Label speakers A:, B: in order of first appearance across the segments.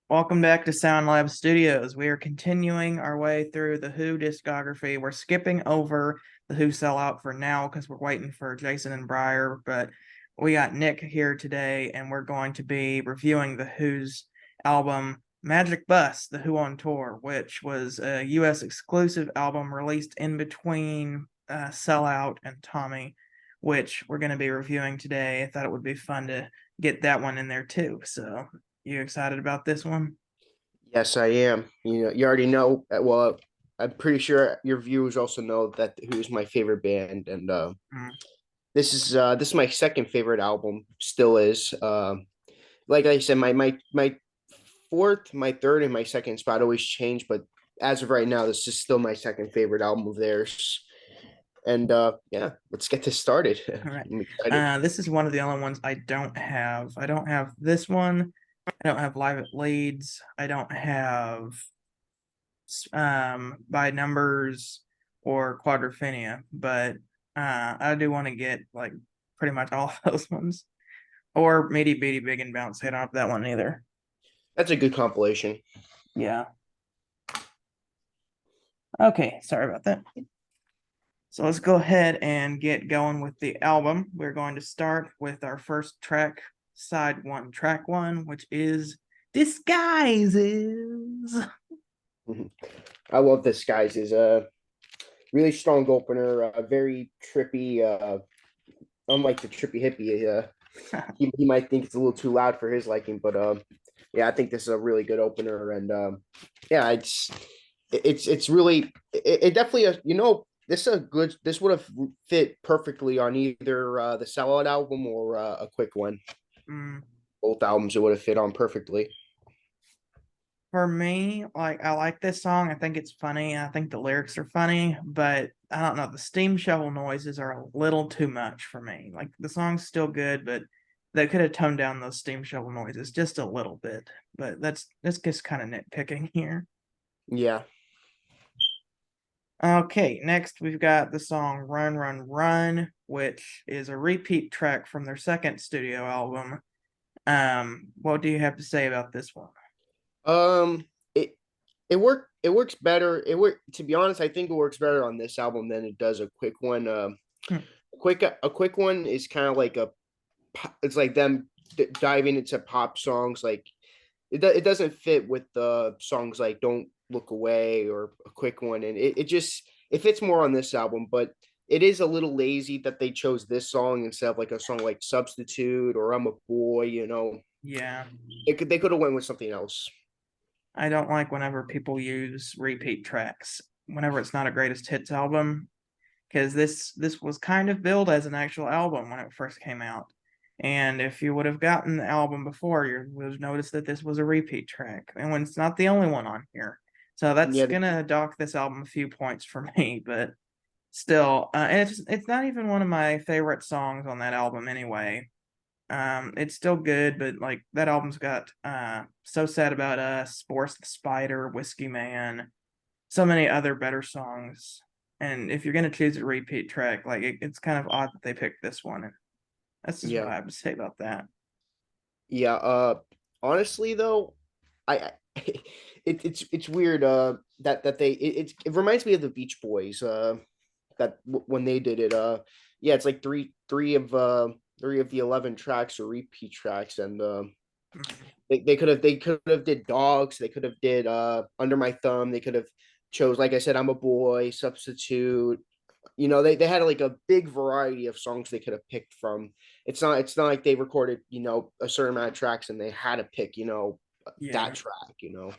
A: Welcome back to Sound Lab Studios. We are continuing our way through the Who discography. We're skipping over the Who sellout for now because we're waiting for Jason and Briar, but we got Nick here today, and we're going to be reviewing the Who's album Magic Bus, The Who on Tour, which was a US exclusive album released in between Sellout and Tommy, which we're going to be reviewing today. I thought it would be fun to get that one in there too. So you excited about this one?
B: Yes, I am. You already know. Well, I'm pretty sure your viewers also know that Who's my favorite band, and
A: Mm.
B: this is my second favorite album. Still is. Like I said, my fourth, my third, and my second spot always change, but as of right now, this is still my second favorite album of theirs. And yeah, let's get this started.
A: All right.
B: I'm excited.
A: This is one of the only ones I don't have. I don't have this one. I don't have Live at Leeds. I don't have By Numbers or Quadrophenia, but I do want to get like pretty much all of those ones. Or Meaty Beaty Big and Bounce. I don't have that one either.
B: That's a good compilation.
A: Yeah. Okay, sorry about that. So let's go ahead and get going with the album. We're going to start with our first track, side one, track one, which is Disguises.
B: I love this, guys. Is a really strong opener, very trippy. Unlike the trippy hippie, he might think it's a little too loud for his liking, but yeah, I think this is a really good opener, and yeah, it's really it definitely this would have fit perfectly on either the Sellout album or a Quick One.
A: Mm,
B: Both albums it would have fit on perfectly.
A: for me, like I like this song. I think it's funny. I think the lyrics are funny, but I don't know. The steam shovel noises are a little too much for me. Like the song's still good, but they could have toned down those steam shovel noises just a little bit. But that's just kind of nitpicking here.
B: Yeah,
A: Okay, next we've got the song Run, Run, Run, which is a repeat track from their second studio album. What do you have to say about this one?
B: it it works better. To be honest, I think it works better on this album than it does a Quick One.
A: Hmm.
B: A Quick One is kind of like it's like them diving into pop songs. Like it doesn't fit with the songs like Don't Look Away or A Quick One, and it fits more on this album. But it is a little lazy that they chose this song instead of like a song like Substitute or I'm a Boy.
A: Yeah,
B: They could have went with something else.
A: I don't like whenever people use repeat tracks whenever it's not a greatest hits album because this was kind of billed as an actual album when it first came out. And if you would have gotten the album before, you would have noticed that this was a repeat track, and when it's not the only one on here. So that's
B: Yeah,
A: gonna dock this album a few points for me, but still, and it's not even one of my favorite songs on that album anyway. It's still good, but like that album's got So Sad About Us, Boris the Spider, Whiskey Man, so many other better songs. And if you're gonna choose a repeat track, like it's kind of odd that they picked this one. And that's just what
B: yeah,
A: I have to say about that.
B: yeah. Honestly though, I it's weird. It reminds me of the Beach Boys. When they did it. Yeah, it's like three of the 11 tracks are repeat tracks, and
A: Mhm.
B: they could have did Dogs. They could have did Under My Thumb. They could have chose, like I said, I'm a Boy, Substitute. They had like a big variety of songs they could have picked from. It's not like they recorded a certain amount of tracks and they had to pick that
A: Yeah,
B: track.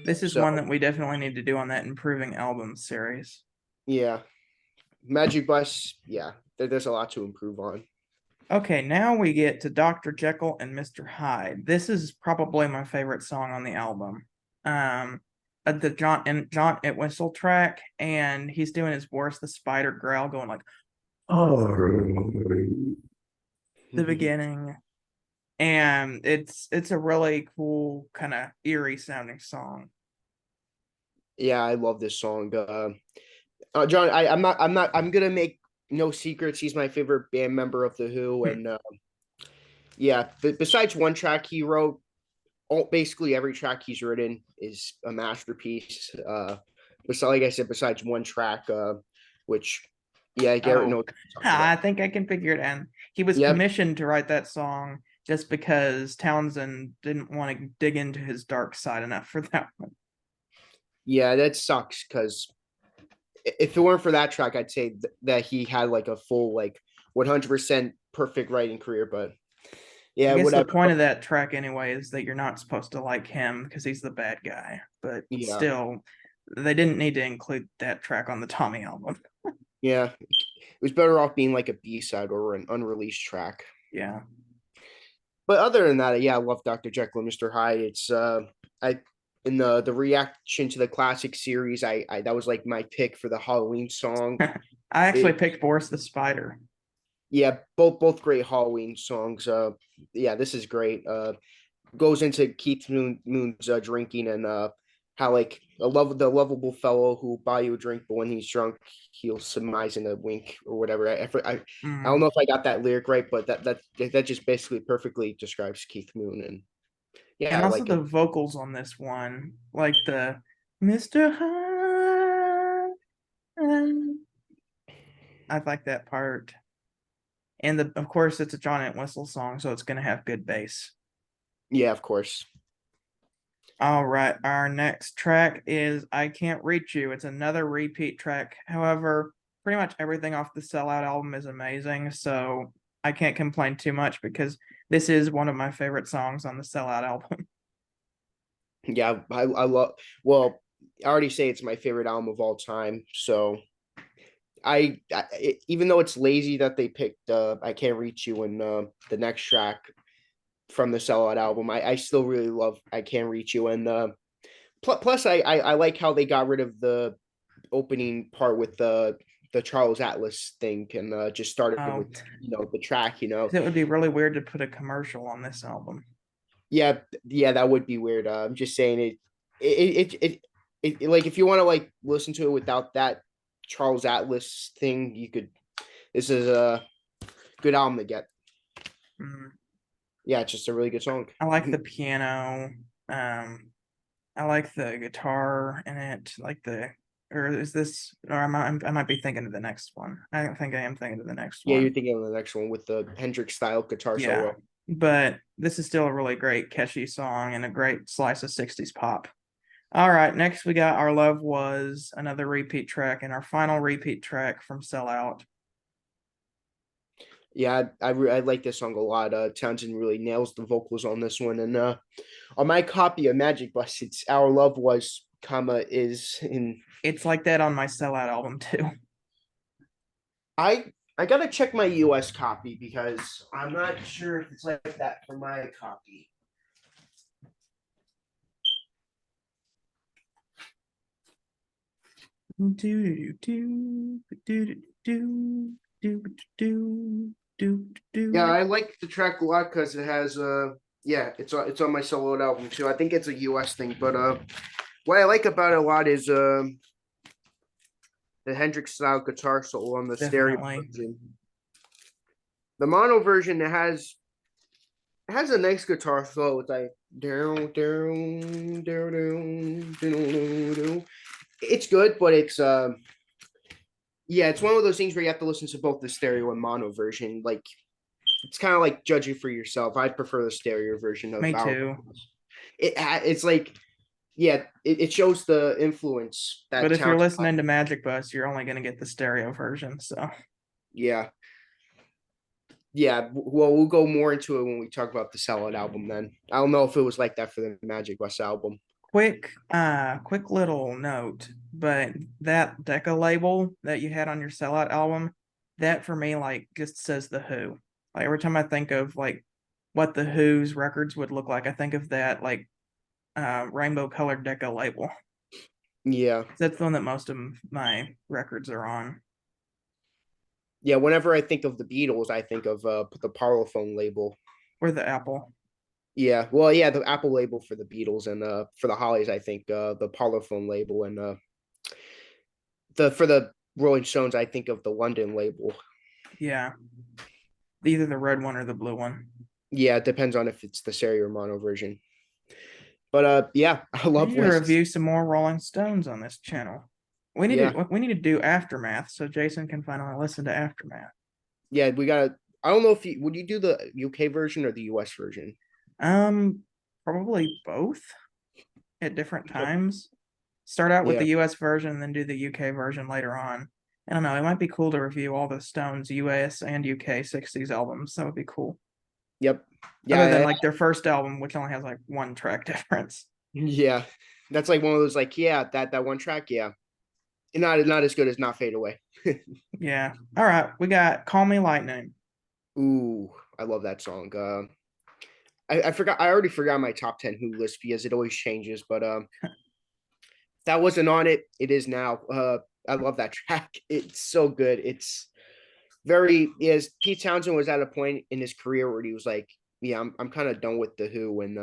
A: this is
B: So
A: one that we definitely need to do on that improving albums series.
B: yeah, Magic Bus, yeah, there's a lot to improve on.
A: Okay, now we get to Dr. Jekyll and Mr. Hyde. This is probably my favorite song on the album. Um, the John Entwistle track, and he's doing his Boris the Spider growl, going like, "Oh," the beginning, and it's a really cool kind of eerie sounding song.
B: Yeah, I love this song. John, I'm gonna make no secrets. He's my favorite band member of the Who,
A: Hmm.
B: and yeah. But besides one track he wrote, basically every track he's written is a masterpiece. Besides, like I said, besides one track, which yeah, Garrett
A: Oh,
B: knows what I'm talking
A: I
B: about.
A: think I can figure it out. He was
B: Yep.
A: commissioned to write that song just because Townsend didn't want to dig into his dark side enough for that one.
B: Yeah, that sucks because if it weren't for that track, I'd say that he had like a full like 100% perfect writing career. But
A: I
B: yeah,
A: guess the
B: whatever.
A: point of that track anyway is that you're not supposed to like him because he's the bad guy. But
B: Yeah,
A: still, they didn't need to include that track on the Tommy album.
B: yeah. It was better off being like a B side or an unreleased track.
A: Yeah.
B: But other than that, yeah, I love Dr. Jekyll and Mr. Hyde. It's I in the reaction to the classic series, I that was like my pick for the Halloween song.
A: I actually
B: It
A: picked Boris the Spider.
B: yeah, both great Halloween songs. Yeah, this is great. Goes into Moon's drinking and how like the lovable fellow who buy you a drink, but when he's drunk, he'll surmise in a wink or whatever. I don't
A: Mm.
B: know if I got that lyric right, but that just basically perfectly describes Keith Moon. And yeah,
A: And
B: I
A: also
B: like it.
A: the vocals on this one, like the Mr. Hyde. I like that part. And of course it's a John Entwistle song, so it's gonna have good bass.
B: Yeah, of course.
A: All right, our next track is I Can't Reach You. It's another repeat track. However, pretty much everything off the Sellout album is amazing, so I can't complain too much because this is one of my favorite songs on the Sellout album.
B: Yeah, I love. Well, I already say it's my favorite album of all time. So even though it's lazy that they picked I Can't Reach You in the next track from the Sellout album, I still really love I Can't Reach You. And plus I like how they got rid of the opening part with the Charles Atlas thing and just started
A: Oh,
B: with the track.
A: 'cause it would be really weird to put a commercial on this album.
B: Yeah, that would be weird. I'm just saying like if you want to like listen to it without that Charles Atlas thing, you could. This is a good album to get.
A: Mm.
B: Yeah, it's just a really good song.
A: I like the piano. I like the guitar in it. Like or is this? Or I might be thinking of the next one. I don't think I am thinking of the next
B: Yeah, you're
A: one.
B: thinking of the next one with the Hendrix style guitar
A: Yeah,
B: solo.
A: but this is still a really great catchy song and a great slice of '60s pop. All right, next we got Our Love Was, another repeat track, and our final repeat track from Sellout.
B: Yeah, I like this song a lot. Townsend really nails the vocals on this one, and on my copy of Magic Bus, it's Our Love Was, comma is in.
A: It's like that on my Sellout album too.
B: I gotta check my US copy because I'm not sure if it's like that for my copy.
A: Do do do do do do do do
B: Yeah,
A: do.
B: I like the track a lot because it has yeah, it's on my solo album too. I think it's a US thing, but what I like about it a lot is the Hendrix style guitar solo on the stereo
A: Definitely.
B: version. The mono version it has a nice guitar solo. It's like down down down down down down. It's good, but it's yeah, it's one of those things where you have to listen to both the stereo and mono version. Like it's kind of like judging for yourself. I prefer the stereo version of
A: Me
B: our.
A: too.
B: It's like yeah, it shows the influence
A: But
B: that
A: if you're
B: Townsend.
A: listening to Magic Bus, you're only going to get the stereo version. So,
B: Yeah, yeah. Well, we'll go more into it when we talk about the Sellout album. Then I don't know if it was like that for the Magic West album.
A: quick little note, but that Decca label that you had on your Sellout album, that for me, like, just says The Who. Like, every time I think of, like, what The Who's records would look like, I think of that, like, rainbow colored Decca label.
B: Yeah,
A: That's the one that most of my records are on.
B: yeah. Whenever I think of the Beatles, I think of the Parlophone label.
A: Or the Apple.
B: Yeah, well, yeah, the Apple label for the Beatles and for the Hollies, I think the Parlophone label and the for the Rolling Stones, I think of the London label.
A: Yeah. Either the red one or the blue one.
B: Yeah, it depends on if it's the stereo or mono version. But yeah, I
A: We
B: love
A: need to
B: West.
A: review some more Rolling Stones on this channel.
B: Yeah,
A: We need to do Aftermath so Jason can finally listen to Aftermath.
B: yeah, we gotta. I don't know if you would you do the UK version or the US version.
A: Um, Probably both at different times. Start out with
B: Yeah.
A: the US version, then do the UK version later on. I don't know, it might be cool to review all the Stones US and UK 60s albums. That would be cool.
B: Yep.
A: Other than
B: Yeah.
A: like their first album, which only has like one track difference.
B: Yeah. That's like one of those like yeah that one track yeah not as good as Not Fade Away.
A: Yeah. All right. We got Call Me Lightning.
B: Ooh, I love that song. I forgot. I already forgot my top 10 Who list because it always changes. But that wasn't on it. It is now. I love that track. It's so good. It's very. Yes, Pete Townsend was at a point in his career where he was like, "Yeah, I'm kind of done with the Who," and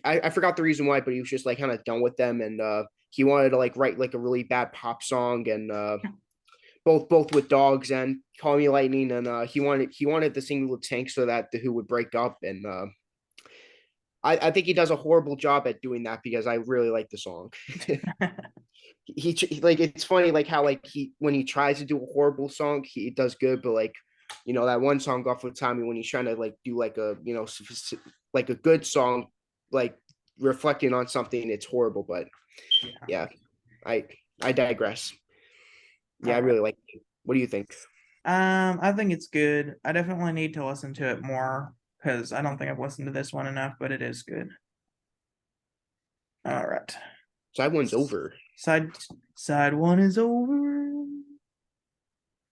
B: I forgot the reason why, but he was just like kind of done with them, and he wanted to like write like a really bad pop song, and both with Dogs and Call Me Lightning, and he wanted to sing with Tank so that the Who would break up, and I think he does a horrible job at doing that because I really like the song. He like it's funny like how like he when he tries to do a horrible song he does good, but like that one song off with Tommy when he's trying to like do like a like a good song like reflecting on something it's horrible. But
A: Yeah.
B: yeah, I I digress. Yeah,
A: All
B: I
A: right.
B: really like it. What do you think?
A: I think it's good. I definitely need to listen to it more because I don't think I've listened to this one enough, but it is good. All right.
B: Side one's over.
A: Side side one is over.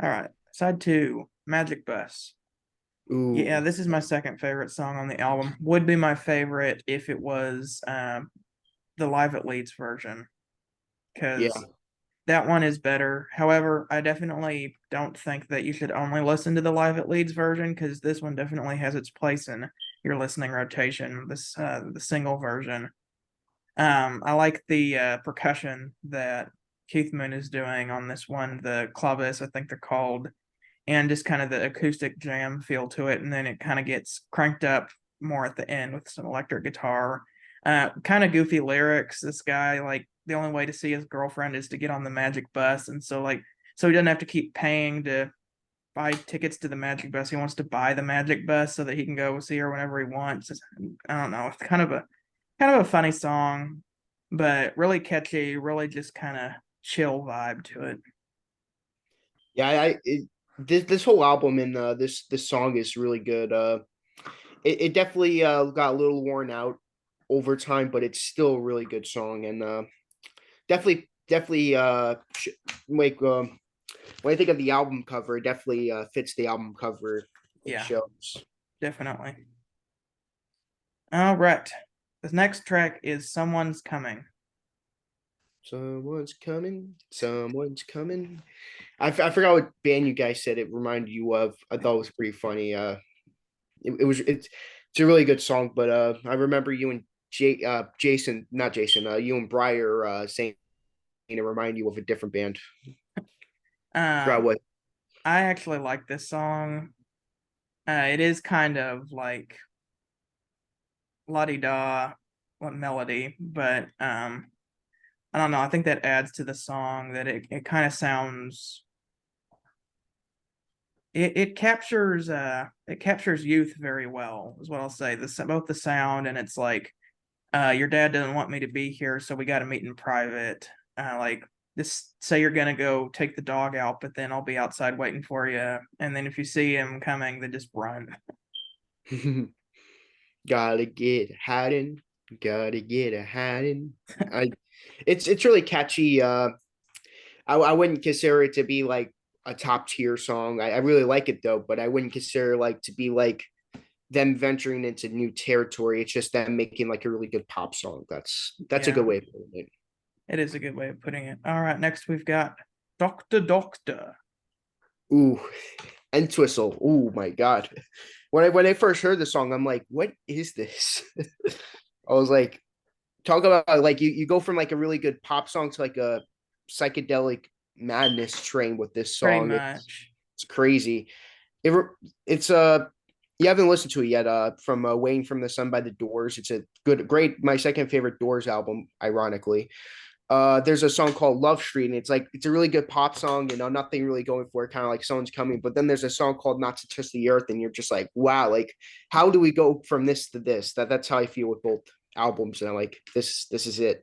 A: All right. Side two, Magic Bus. Yeah,
B: Ooh,
A: this is my second favorite song on the album. Would be my favorite if it was the Live at Leeds version,
B: yeah.
A: because that one is better. However, I definitely don't think that you should only listen to the Live at Leeds version because this one definitely has its place in your listening rotation. The single version. I like the percussion that Keith Moon is doing on this one. The claves, I think they're called, and just kind of the acoustic jam feel to it. And then it kind of gets cranked up more at the end with some electric guitar. Kind of goofy lyrics. This guy, like, the only way to see his girlfriend is to get on the magic bus. And so, like, so he doesn't have to keep paying to buy tickets to the magic bus. He wants to buy the magic bus so that he can go see her whenever he wants. I don't know. It's kind of a funny song, but really catchy, really just kind of chill vibe to it.
B: Yeah, this whole album and this song is really good. It definitely got a little worn out over time, but it's still a really good song, and definitely like when I think of the album cover, it definitely fits the album cover. It
A: Yeah,
B: shows.
A: definitely. All right. The next track is Someone's Coming.
B: Someone's coming. Someone's coming. I forgot what band you guys said it reminded you of. I thought it was pretty funny. It's a really good song, but I remember you and Jason, not Jason, you and Briar saying it reminded you of a different band. Forgot
A: Um,
B: what.
A: I actually like this song. It is kind of like la di da melody, but I don't know. I think that adds to the song that it kind of sounds it captures youth very well is what I'll say. Both the sound and it's like your dad doesn't want me to be here, so we got to meet in private. Like just say you're gonna go take the dog out, but then I'll be outside waiting for you. And then if you see him coming, then just run.
B: Gotta get hiding. Gotta get a hiding. I it's really catchy. I wouldn't consider it to be like a top tier song. I really like it though, but I wouldn't consider like to be like them venturing into new territory. It's just them making like a really good pop song. That's a good
A: Yeah,
B: way of putting it.
A: it is a good way of putting it. All right, next we've got Doctor Doctor.
B: Ooh, and Twistle. Ooh my god. When I first heard the song, I'm like, what is this? I was like, talk about like you go from like a really good pop song to like a psychedelic madness train with this
A: Pretty
B: song. It's
A: much.
B: it's crazy. It it's You haven't listened to it yet. From Waiting from the Sun by the Doors. It's a great, my second favorite Doors album, ironically. There's a song called Love Street, and it's a really good pop song, nothing really going for it, kind of like someone's coming. But then there's a song called Not to Touch the Earth, and you're just like, wow, like how do we go from this to this? That's how I feel with both albums, and I'm like, this is it.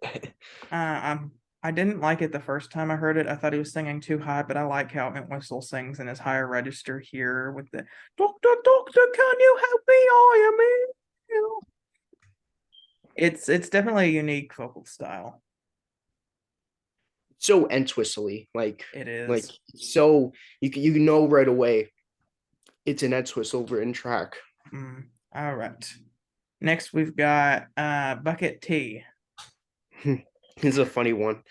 A: I didn't like it the first time I heard it. I thought he was singing too high, but I like how Entwistle sings in his higher register here with the "Doctor, Doctor, can you help me? I am ill." It's definitely a unique vocal style.
B: So Entwistly,
A: It
B: like
A: is.
B: so you know right away it's an Entwistle written track.
A: All right. Next we've got Bucket Tea.
B: It's a funny one.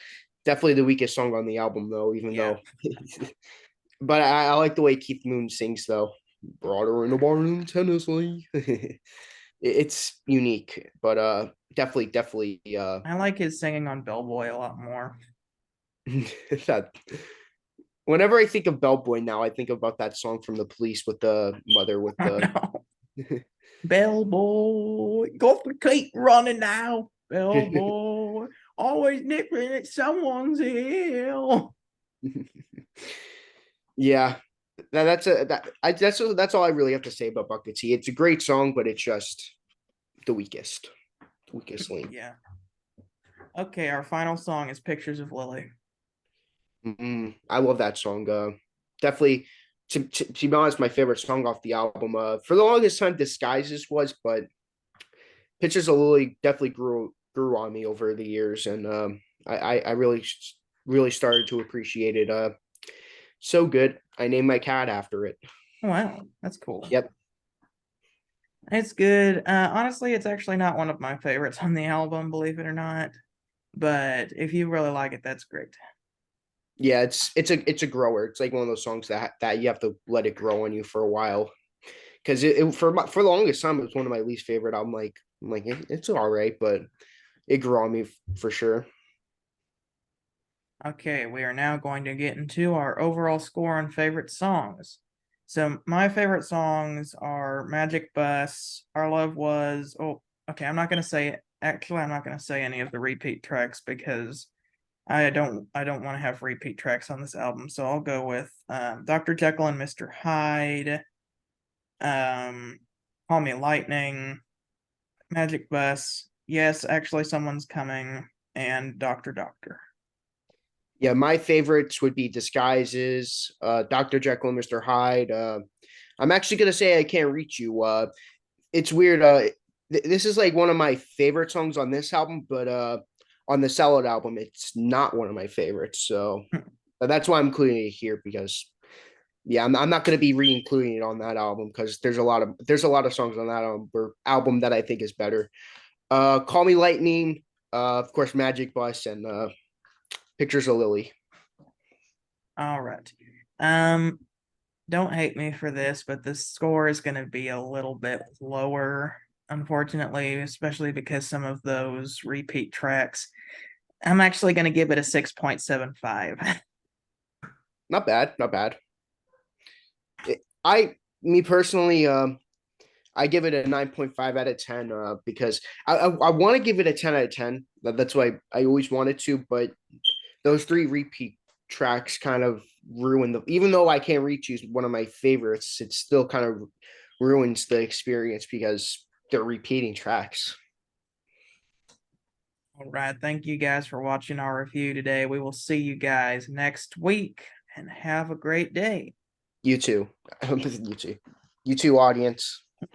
B: Definitely the weakest song on the album, though, even
A: Yeah.
B: though. But I like the way Keith Moon sings, though. Brought her in the barroom, Tennessee. It's unique, but definitely
A: I like his singing on Bellboy a lot more.
B: that. Whenever I think of Bellboy now, I think about that song from the Police with the mother with
A: Oh
B: the.
A: no. Bellboy, got to keep running now. Bellboy, always nipping at someone's heel.
B: Yeah, that's all I really have to say about Bucket Tea. It's a great song, but it's just the weakest link.
A: Yeah. Okay, our final song is Pictures of Lily.
B: I love that song. Definitely, to be honest, my favorite song off the album. For the longest time, Disguises was, but Pictures of Lily definitely grew on me over the years, and I really started to appreciate it. So good. I named my cat after it.
A: Wow, that's cool.
B: Yep.
A: It's good. Honestly, it's actually not one of my favorites on the album, believe it or not. But if you really like it, that's great.
B: Yeah, it's a grower. It's like one of those songs that you have to let it grow on you for a while. Because for the longest time it was one of my least favorite. I'm like it's all right, but it grew on me for sure.
A: Okay, we are now going to get into our overall score on favorite songs. So my favorite songs are Magic Bus, Our Love Was. Oh, okay, I'm not gonna say actually I'm not gonna say any of the repeat tracks because I don't want to have repeat tracks on this album. So I'll go with Dr. Jekyll and Mr. Hyde, um, Call Me Lightning, Magic Bus. Yes, actually someone's coming, and Doctor Doctor.
B: Yeah, my favorites would be Disguises, Dr. Jekyll and Mr. Hyde. I'm actually gonna say I Can't Reach You. It's weird. This is like one of my favorite songs on this album, but on the Salad album, it's not one of my favorites. So that's why I'm including it here because yeah, I'm not gonna be re-including it on that album because there's a lot of songs on that album that I think is better. Call Me Lightning, of course, Magic Bus, and Pictures of Lily.
A: All right. Um, don't hate me for this, but the score is going to be a little bit lower, unfortunately, especially because some of those repeat tracks. I'm actually going to give it a 6.75.
B: Not bad, not bad. Me personally, I give it a 9.5 out of 10 because I want to give it a 10 out of 10. That's why I always wanted to, but those three repeat tracks kind of ruin even though I Can't Reach You is one of my favorites, it still kind of ruins the experience because they're repeating tracks.
A: All right. Thank you guys for watching our review today. We will see you guys next week and have a great day.
B: You too. You too. You too, audience.